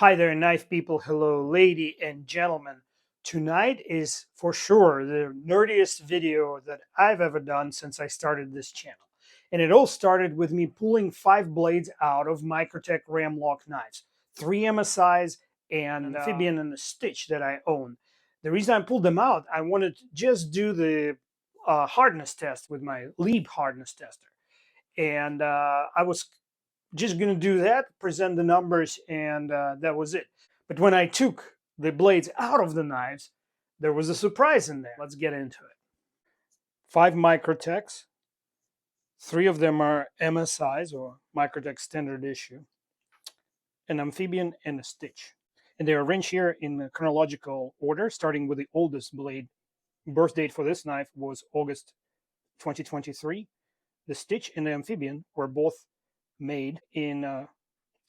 Hi there, knife people. Hello, lady and gentlemen. Tonight is for sure the nerdiest video that I've ever done since I started this channel. And it all started with me pulling 5 blades out of Microtech ram lock knives, 3 MSIs, and an Amphibian and a Stitch that I own. The reason I pulled them out, I wanted to just do the hardness test with my Lieb hardness tester. And I was just going to do that, present the numbers, and that was it. But when I took the blades out of the knives, there was a surprise in there. Let's get into it. 5 Microtechs. 3 of them are MSIs, or Microtech standard issue, an Amphibian and a Stitch. And they're arranged here in chronological order, starting with the oldest blade. Birth date for this knife was August 2023. The Stitch and the Amphibian were both made in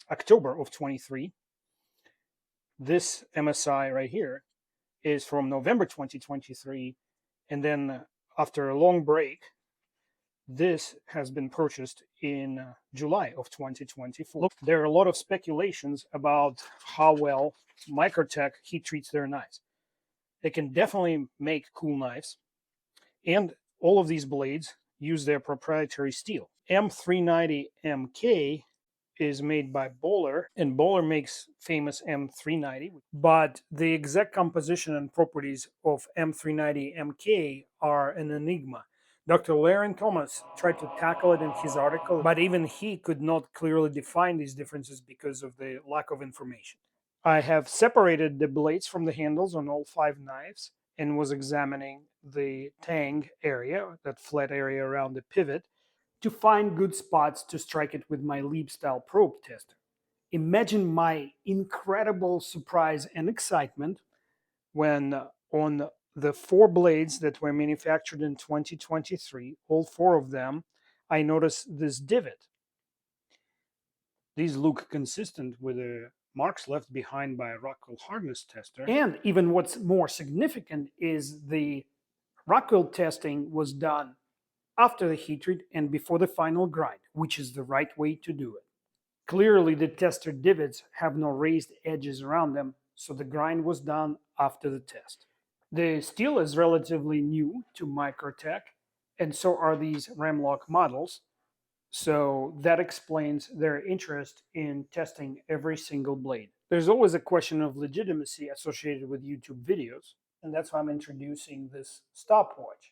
October of 23. This MSI right here is from November 2023, and then after a long break, this has been purchased in July of 2024. Look, there are a lot of speculations about how well Microtech heat treats their knives. They can definitely make cool knives, and all of these blades use their proprietary steel. M390MK is made by Bohler, and Bohler makes famous M390, but the exact composition and properties of M390MK are an enigma. Dr. Larrin Thomas tried to tackle it in his article, but even he could not clearly define these differences because of the lack of information. I have separated the blades from the handles on all 5 knives and was examining the tang area, that flat area around the pivot, to find good spots to strike it with my Lieb style probe tester. Imagine my incredible surprise and excitement when on the 4 blades that were manufactured in 2023, all 4 of them, I noticed this divot. These look consistent with the marks left behind by a Rockwell hardness tester. And even what's more significant is the Rockwell testing was done after the heat treat and before the final grind, which is the right way to do it. Clearly, the tester divots have no raised edges around them, so the grind was done after the test. The steel is relatively new to Microtech, and so are these Ramlock models, so that explains their interest in testing every single blade. There's always a question of legitimacy associated with YouTube videos, and that's why I'm introducing this stopwatch.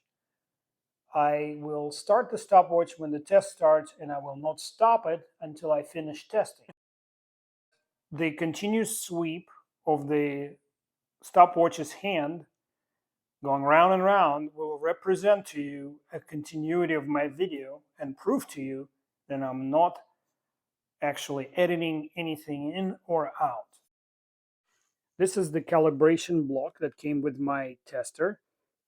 I will start the stopwatch when the test starts, and I will not stop it until I finish testing. The continuous sweep of the stopwatch's hand going round and round will represent to you a continuity of my video and prove to you that I'm not actually editing anything in or out. This is the calibration block that came with my tester.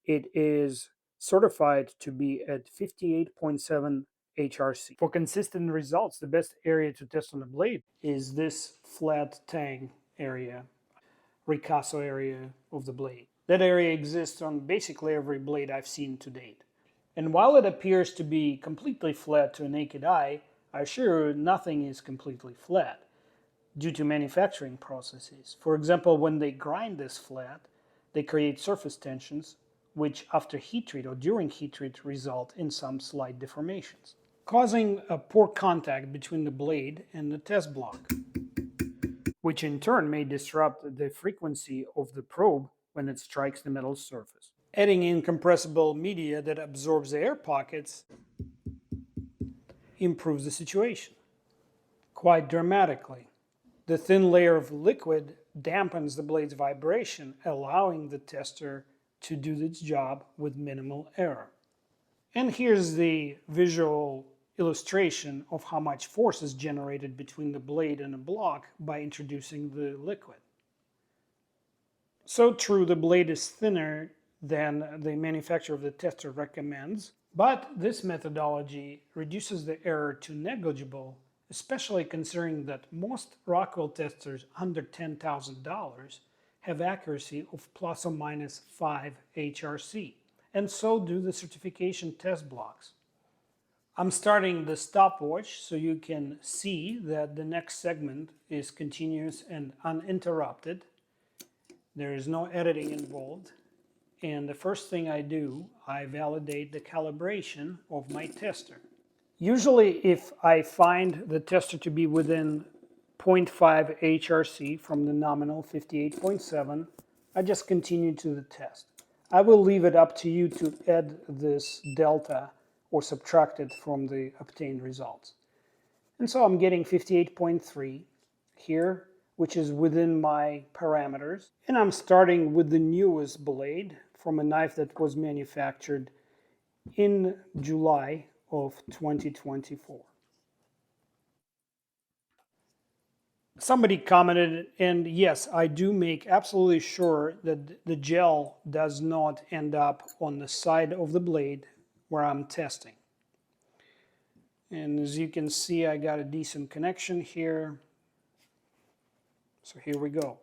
It is certified to be at 58.7 HRC. For consistent results, the best area to test on the blade is this flat tang area, ricasso area of the blade. That area exists on basically every blade I've seen to date. And while it appears to be completely flat to a naked eye, I assure you nothing is completely flat due to manufacturing processes. For example, when they grind this flat, they create surface tensions, which after heat treat or during heat treat result in some slight deformations, causing a poor contact between the blade and the test block, which in turn may disrupt the frequency of the probe when it strikes the metal surface. Adding incompressible media that absorbs the air pockets improves the situation quite dramatically. The thin layer of liquid dampens the blade's vibration, allowing the tester to do its job with minimal error. And here's the visual illustration of how much force is generated between the blade and the block by introducing the liquid. So true, the blade is thinner than the manufacturer of the tester recommends, but this methodology reduces the error to negligible, especially considering that most Rockwell testers under $10,000 have accuracy of plus or minus 5 HRC, and so do the certification test blocks. I'm starting the stopwatch so you can see that the next segment is continuous and uninterrupted. There is no editing involved. And the first thing I do, I validate the calibration of my tester. Usually if I find the tester to be within 0.5 HRC from the nominal 58.7, I just continue to the test. I will leave it up to you to add this delta or subtract it from the obtained results. And so I'm getting 58.3 here, which is within my parameters. And I'm starting with the newest blade from a knife that was manufactured in July of 2024. Somebody commented, and yes, I do make absolutely sure that the gel does not end up on the side of the blade where I'm testing. And as you can see, I got a decent connection here. So here we go.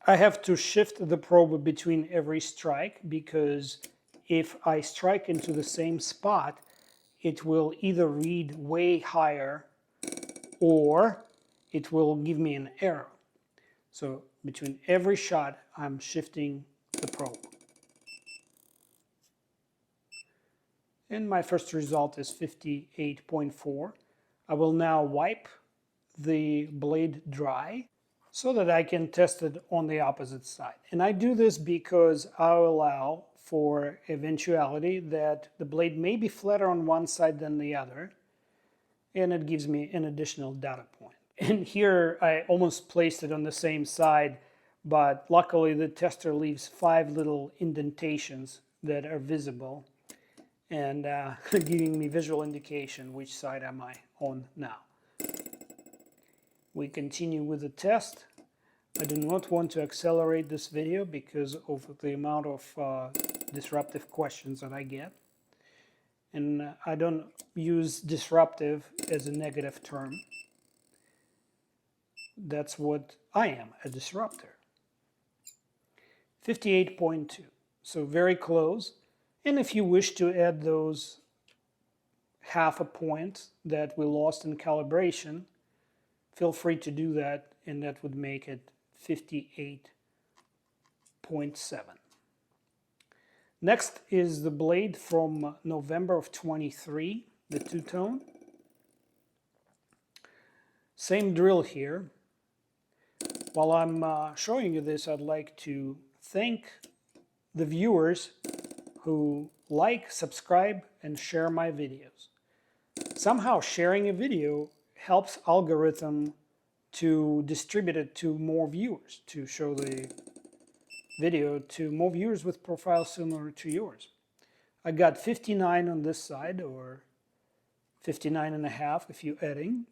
I have to shift the probe between every strike because if I strike into the same spot, it will either read way higher or it will give me an error. So between every shot, I'm shifting the probe. And my first result is 58.4. I will now wipe the blade dry so that I can test it on the opposite side. And I do this because I'll allow for eventuality that the blade may be flatter on one side than the other, and it gives me an additional data point. And here I almost placed it on the same side, but luckily the tester leaves 5 little indentations that are visible and giving me visual indication which side am I on now. We continue with the test. I do not want to accelerate this video because of the amount of disruptive questions that I get. And I don't use disruptive as a negative term. That's what I am, a disruptor. 58.2, so very close. And if you wish to add those half a point that we lost in calibration, feel free to do that, and that would make it 58.7. Next is the blade from November of 23, the two-tone. Same drill here. While I'm showing you this, I'd like to thank the viewers who like, subscribe, and share my videos. Somehow sharing a video helps algorithm to distribute it to more viewers, to show the video to more viewers with profiles similar to yours. I got 59 on this side, or 59.5 if you're adding.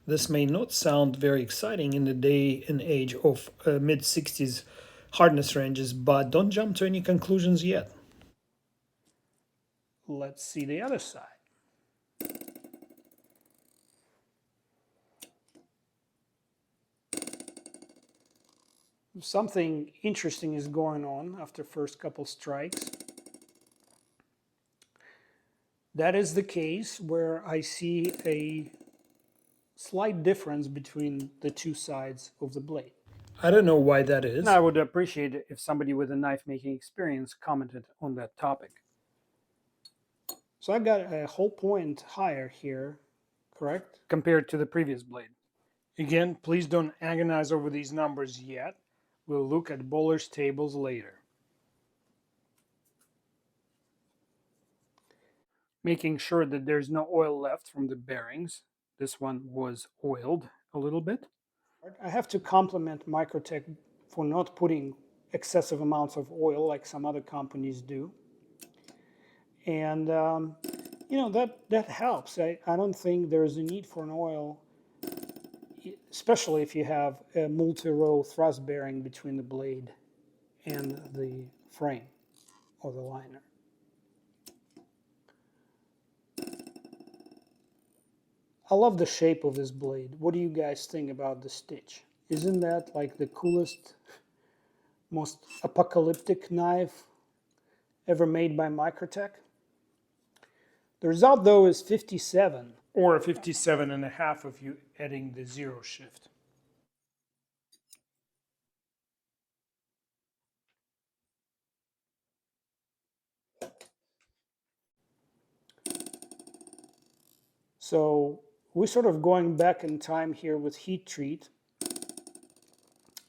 This may not sound very exciting in the day and age of mid-60s hardness ranges, but don't jump to any conclusions yet. Let's see the other side. Something interesting is going on after first couple strikes. That is the case where I see a slight difference between the two sides of the blade. I don't know why that is. I would appreciate it if somebody with a knife making experience commented on that topic. So I got a whole point higher here, correct? Compared to the previous blade. Again, please don't agonize over these numbers yet. We'll look at Bohler's tables later. Making sure that there's no oil left from the bearings. This one was oiled a little bit. I have to compliment Microtech for not putting excessive amounts of oil like some other companies do. And, you know, that helps. I don't think there's a need for an oil, especially if you have a multi-row thrust bearing between the blade and the frame or the liner. I love the shape of this blade. What do you guys think about the stitch? Isn't that like the coolest, most apocalyptic knife ever made by Microtech? The result though is 57, or 57.5 if you adding the zero shift. So we're sort of going back in time here with heat treat.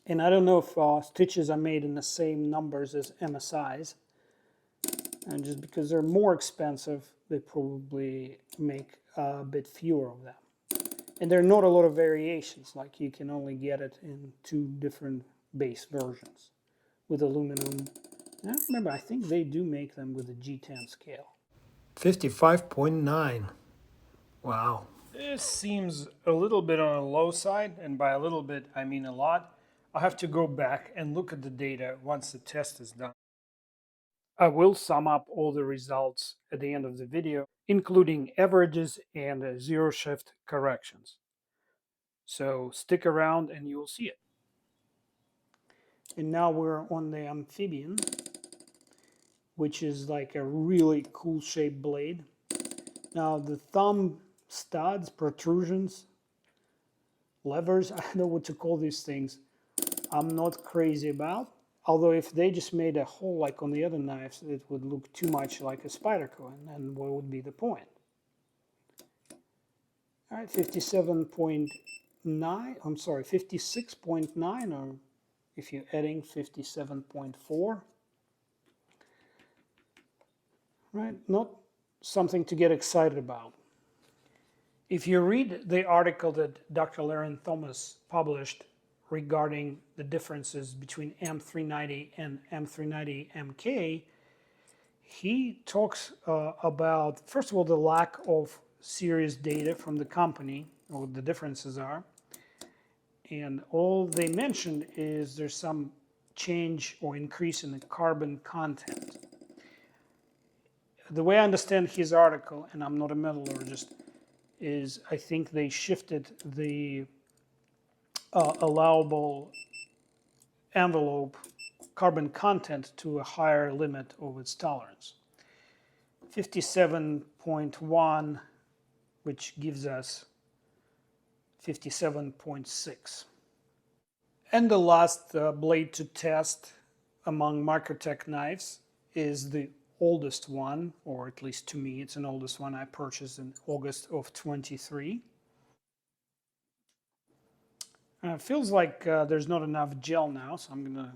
And I don't know if stitches are made in the same numbers as MSIs. And just because they're more expensive, they probably make a bit fewer of them. And there are not a lot of variations, like you can only get it in 2 different base versions with aluminum. Now, remember, I think they do make them with a G10 scale. 55.9. Wow. This seems a little bit on the low side, and by a little bit, I mean a lot. I'll have to go back and look at the data once the test is done. I will sum up all the results at the end of the video, including averages and zero shift corrections. So stick around and you'll see it. And now we're on the Amphibian, which is like a really cool shaped blade. Now the thumb studs, protrusions, levers, I don't know what to call these things, I'm not crazy about. Although if they just made a hole like on the other knives, it would look too much like a Spyderco, and what would be the point? All right, 57.9, I'm sorry, 56.9, or if you're adding 57.4. Right, not something to get excited about. If you read the article that Dr. Larrin Thomas published regarding the differences between M390 and M390MK, he talks about, first of all, the lack of serious data from the company, or what the differences are. And all they mentioned is there's some change or increase in the carbon content. The way I understand his article, and I'm not a metallurgist, is I think they shifted the allowable envelope carbon content to a higher limit of its tolerance. 57.1, which gives us 57.6. And the last blade to test among Microtech knives is the oldest one, or at least to me, it's an oldest one I purchased in August of 23. Feels like there's not enough gel now, so I'm going to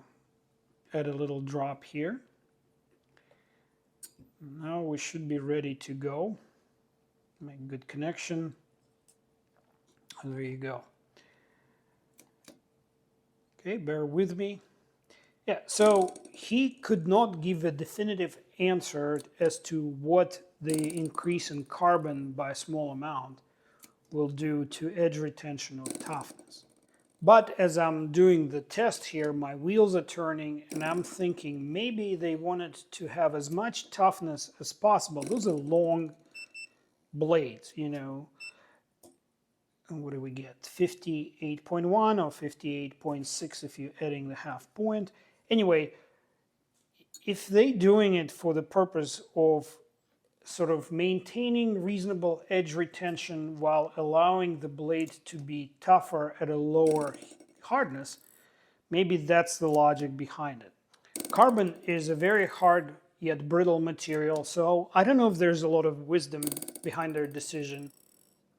add a little drop here. Now we should be ready to go. Make a good connection. There you go. Okay, bear with me. Yeah, so he could not give a definitive answer as to what the increase in carbon by a small amount will do to edge retention or toughness. But as I'm doing the test here, my wheels are turning and I'm thinking maybe they wanted to have as much toughness as possible. Those are long blades, you know. And what do we get? 58.1 or 58.6 if you're adding the half point. Anyway, if they're doing it for the purpose of sort of maintaining reasonable edge retention while allowing the blade to be tougher at a lower hardness, maybe that's the logic behind it. Carbon is a very hard yet brittle material, so I don't know if there's a lot of wisdom behind their decision.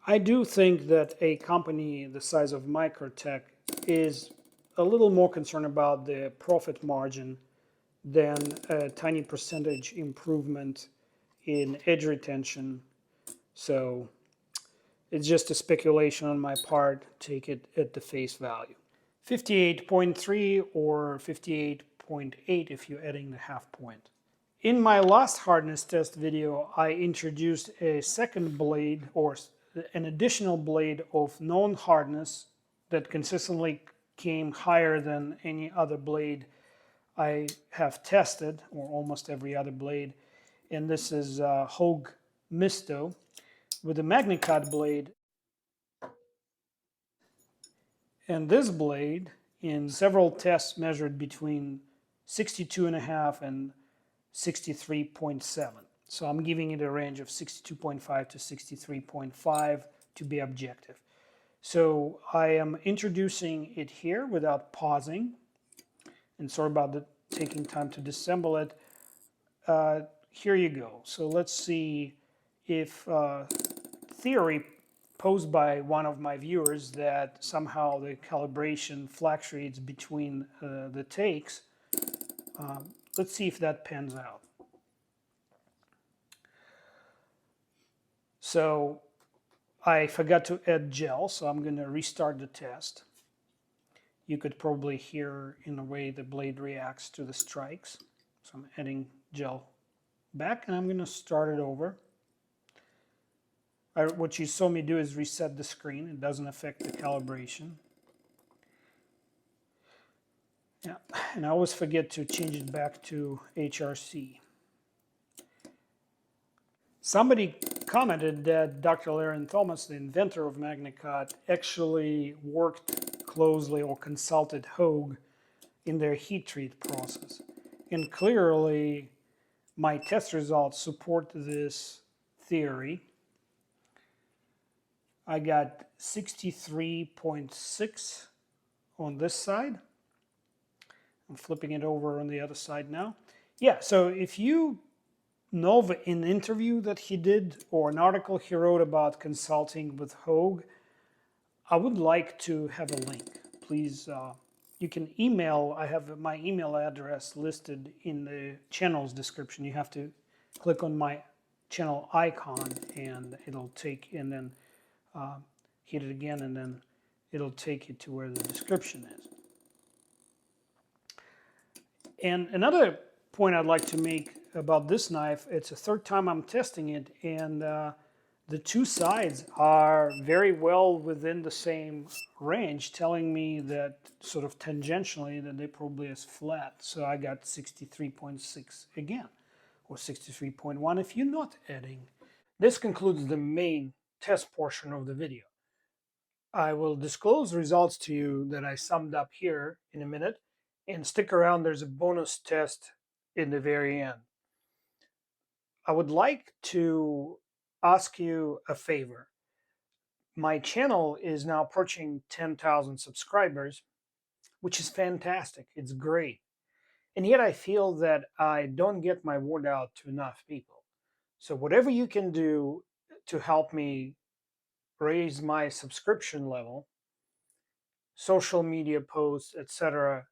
I do think that a company the size of Microtech is a little more concerned about the profit margin than a tiny percentage improvement in edge retention. So it's just a speculation on my part. Take it at the face value. 58.3 or 58.8 if you're adding the half point. In my last hardness test video, I introduced a second blade or an additional blade of known hardness that consistently came higher than any other blade I have tested, or almost every other blade. And this is Hogue Misto with a MagnaCut blade. And this blade, in several tests, measured between 62.5 and 63.7. So I'm giving it a range of 62.5 to 63.5 to be objective. So I am introducing it here without pausing. And sorry about the taking time to disassemble it. Here you go. So let's see if theory posed by one of my viewers that somehow the calibration fluctuates between the takes. Let's see if that pans out. So I forgot to add gel, so I'm going to restart the test. You could probably hear in the way the blade reacts to the strikes. So I'm adding gel back, and I'm going to start it over. What you saw me do is reset the screen. It doesn't affect the calibration. Yeah, and I always forget to change it back to HRC. Somebody commented that Dr. Larrin Thomas, the inventor of MagnaCut, actually worked closely or consulted Hogue in their heat treat process. And clearly, my test results support this theory. I got 63.6 on this side. I'm flipping it over on the other side now. Yeah, so if you know of an interview that he did or an article he wrote about consulting with Hogue, I would like to have a link. Please, you can email. I have my email address listed in the channel's description. You have to click on my channel icon and it'll take, and then hit it again, and then it'll take you to where the description is. And another point I'd like to make about this knife, it's the third time I'm testing it, and the two sides are very well within the same range, telling me that sort of tangentially that they probably is flat. So I got 63.6 again, or 63.1 if you're not adding. This concludes the main test portion of the video. I will disclose results to you that I summed up here in a minute, and stick around, there's a bonus test in the very end. I would like to ask you a favor. My channel is now approaching 10,000 subscribers, which is fantastic. It's great. And yet I feel that I don't get my word out to enough people. So whatever you can do to help me raise my subscription level, social media posts, etc.,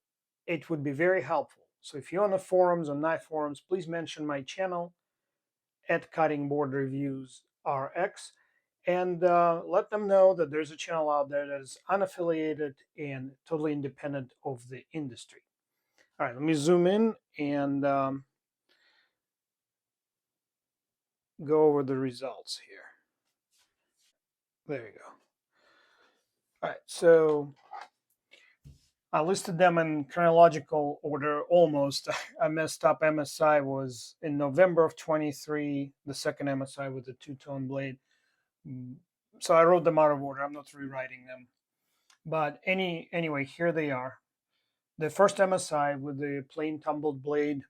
it would be very helpful. So if you're on the forums, on knife forums, please mention my channel at Cutting Board Reviews RX, and let them know that there's a channel out there that is unaffiliated and totally independent of the industry. All right, let me zoom in and go over the results here. There you go. All right, so I listed them in chronological order almost. I messed up. MSI was in November of 23, the second MSI with the two-tone blade. So I wrote them out of order. I'm not rewriting them. But anyway, here they are. The first MSI with the plain tumbled blade,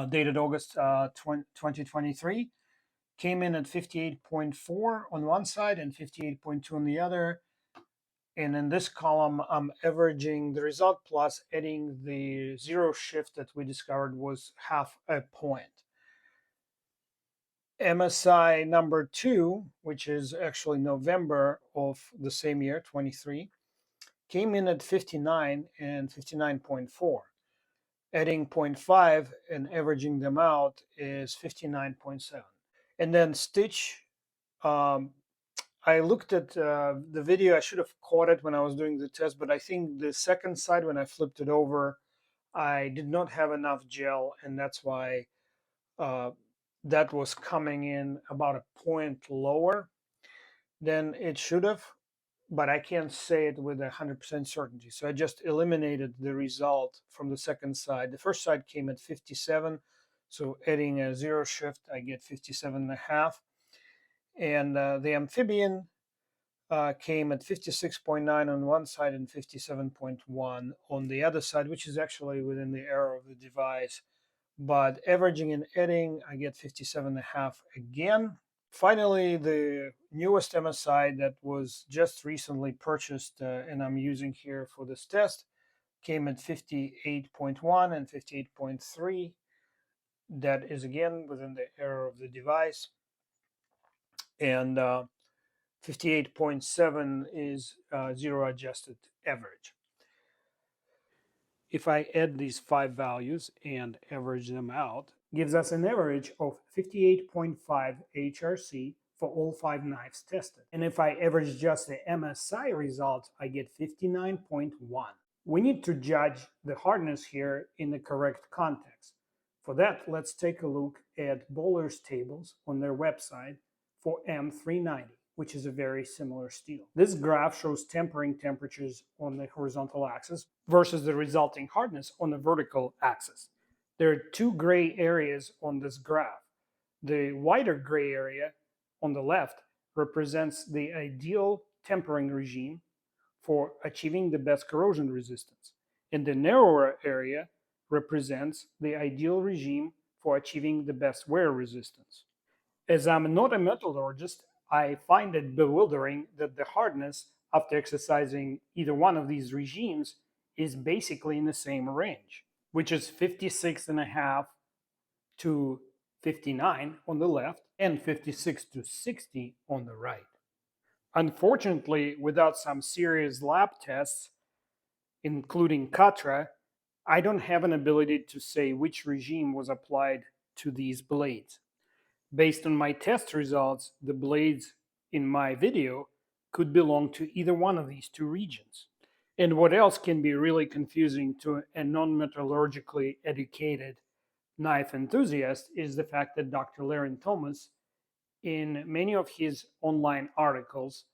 dated August 2023, came in at 58.4 on one side and 58.2 on the other. And in this column, I'm averaging the result plus adding the zero shift that we discovered was half a point. MSI number 2, which is actually November of the same year, 23, came in at 59 and 59.4. Adding 0.5 and averaging them out is 59.7. And then stitch, I looked at the video. I should have caught it when I was doing the test, but I think the second side, when I flipped it over, I did not have enough gel, and that's why that was coming in about a point lower than it should have, but I can't say it with 100% certainty. So I just eliminated the result from the second side. The first side came at 57, so adding a zero shift, I get 57.5. And the Amphibian came at 56.9 on one side and 57.1 on the other side, which is actually within the error of the device. But averaging and adding, I get 57.5 again. Finally, the newest MSI that was just recently purchased and I'm using here for this test came at 58.1 and 58.3. That is again within the error of the device. And 58.7 is zero adjusted average. If I add these 5 values and average them out, gives us an average of 58.5 HRC for all 5 knives tested. And if I average just the MSI results, I get 59.1. We need to judge the hardness here in the correct context. For that, let's take a look at Bohler's tables on their website for M390, which is a very similar steel. This graph shows tempering temperatures on the horizontal axis versus the resulting hardness on the vertical axis. There are 2 gray areas on this graph. The wider gray area on the left represents the ideal tempering regime for achieving the best corrosion resistance, and the narrower area represents the ideal regime for achieving the best wear resistance. As I'm not a metallurgist, I find it bewildering that the hardness after exercising either one of these regimes is basically in the same range, which is 56.5 to 59 on the left and 56 to 60 on the right. Unfortunately, without some serious lab tests, including CATRA, I don't have an ability to say which regime was applied to these blades. Based on my test results, the blades in my video could belong to either one of these 2 regions. And what else can be really confusing to a non-metallurgically educated knife enthusiast is the fact that Dr. Larrin Thomas, in many of his online articles,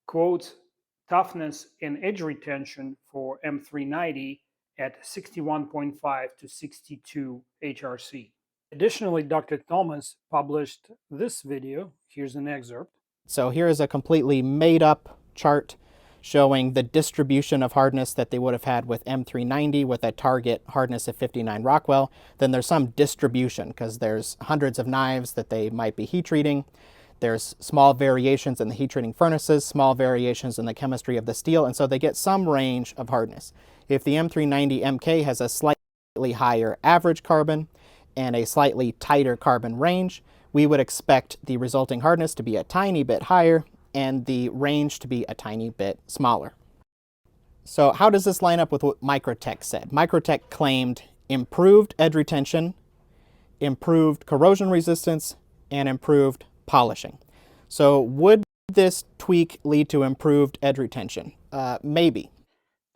quotes toughness and edge retention for M390 at 61.5 to 62 HRC. Additionally, Dr. Thomas published this video. Here's an excerpt. So here is a completely made up chart showing the distribution of hardness that they would have had with M390 with a target hardness of 59 Rockwell. Then there's some distribution because there's hundreds of knives that they might be heat treating. There's small variations in the heat treating furnaces, small variations in the chemistry of the steel, and so they get some range of hardness. If the M390MK has a slightly higher average carbon and a slightly tighter carbon range, we would expect the resulting hardness to be a tiny bit higher and the range to be a tiny bit smaller. So how does this line up with what Microtech said? Microtech claimed improved edge retention, improved corrosion resistance, and improved polishing. So would this tweak lead to improved edge retention? Maybe.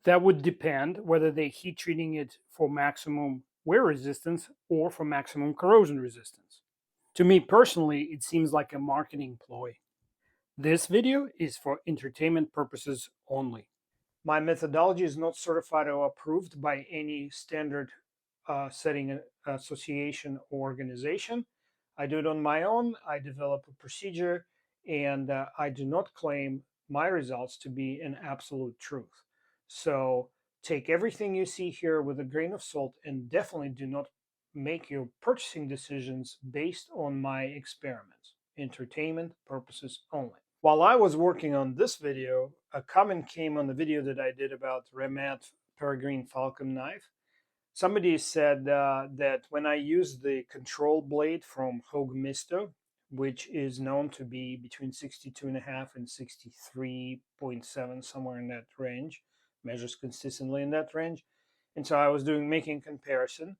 That would depend whether they're heat treating it for maximum wear resistance or for maximum corrosion resistance. To me personally, it seems like a marketing ploy. This video is for entertainment purposes only. My methodology is not certified or approved by any standard setting association or organization. I do it on my own. I develop a procedure, and I do not claim my results to be an absolute truth. So take everything you see here with a grain of salt, and definitely do not make your purchasing decisions based on my experiments. Entertainment purposes only. While I was working on this video, a comment came on the video that I did about Remat Peregrine Falcon knife. Somebody said that when I used the control blade from Hogue Misto, which is known to be between 62.5 and 63.7, somewhere in that range, measures consistently in that range. And so I was making comparison,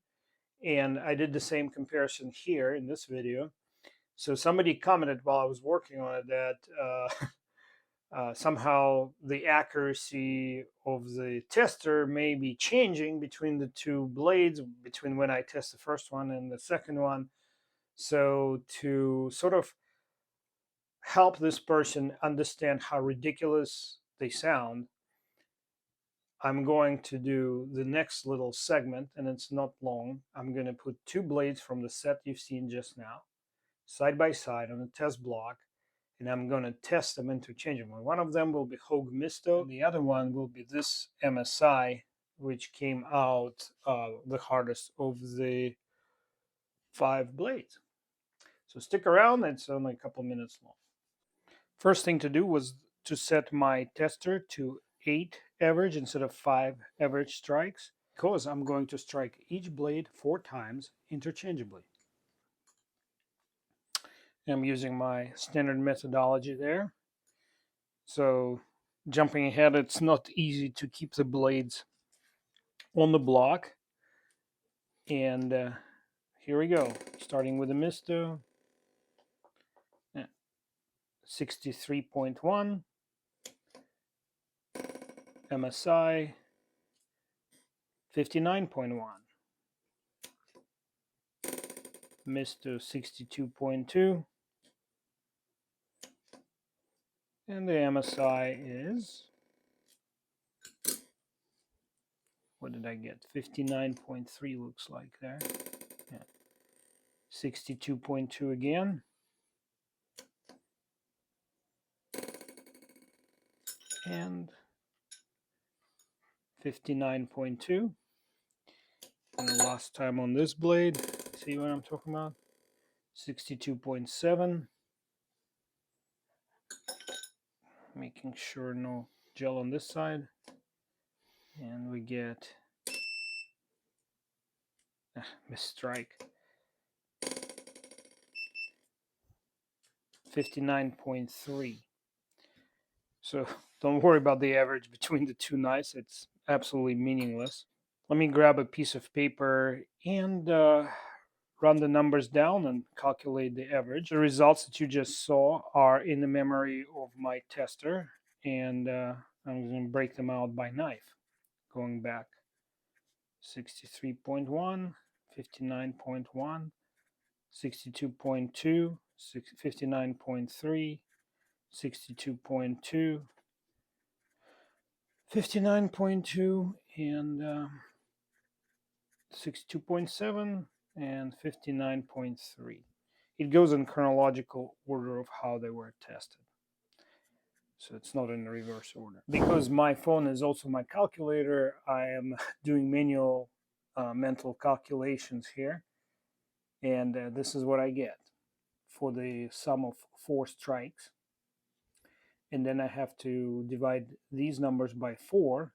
and I did the same comparison here in this video. So somebody commented while I was working on it that somehow the accuracy of the tester may be changing between the 2 blades, between when I test the first one and the second one. So to sort of help this person understand how ridiculous they sound, I'm going to do the next little segment, and it's not long. I'm going to put 2 blades from the set you've seen just now, side by side on a test block, and I'm going to test them interchangeably. One of them will be Hogue Misto, and the other one will be this MSI, which came out the hardest of the 5 blades. So stick around, it's only a couple minutes long. First thing to do was to set my tester to 8 average instead of 5 average strikes, because I'm going to strike each blade 4 times interchangeably. I'm using my standard methodology there. So jumping ahead, it's not easy to keep the blades on the block. And here we go, starting with the Misto. 63.1, MSI 59.1, Misto 62.2, and the MSI is, what did I get? 59.3 looks like there. Yeah. 62.2 again. And 59.2. And the last time on this blade, see what I'm talking about? 62.7. Making sure no gel on this side. And we get missed strike. 59.3. So don't worry about the average between the two knives. It's absolutely meaningless. Let me grab a piece of paper and run the numbers down and calculate the average. The results that you just saw are in the memory of my tester, and I'm going to break them out by knife. Going back 63.1, 59.1, 62.2, 59.3, 62.2, 59.2, and 62.7, and 59.3. It goes in chronological order of how they were tested. So it's not in reverse order. Because my phone is also my calculator, I am doing manual mental calculations here. And this is what I get for the sum of 4 strikes. And then I have to divide these numbers by 4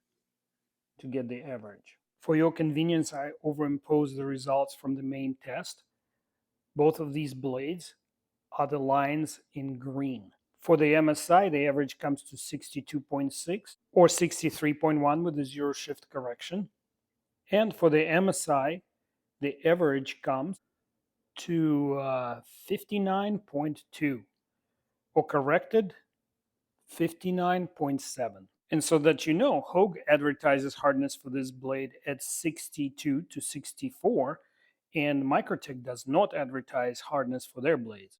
to get the average. For your convenience, I overimpose the results from the main test. Both of these blades are the lines in green. For the MSI, the average comes to 62.6 or 63.1 with a 0 shift correction. And for the MSI, the average comes to 59.2 or corrected 59.7. And so that you know, Hogue advertises hardness for this blade at 62 to 64, and Microtech does not advertise hardness for their blades.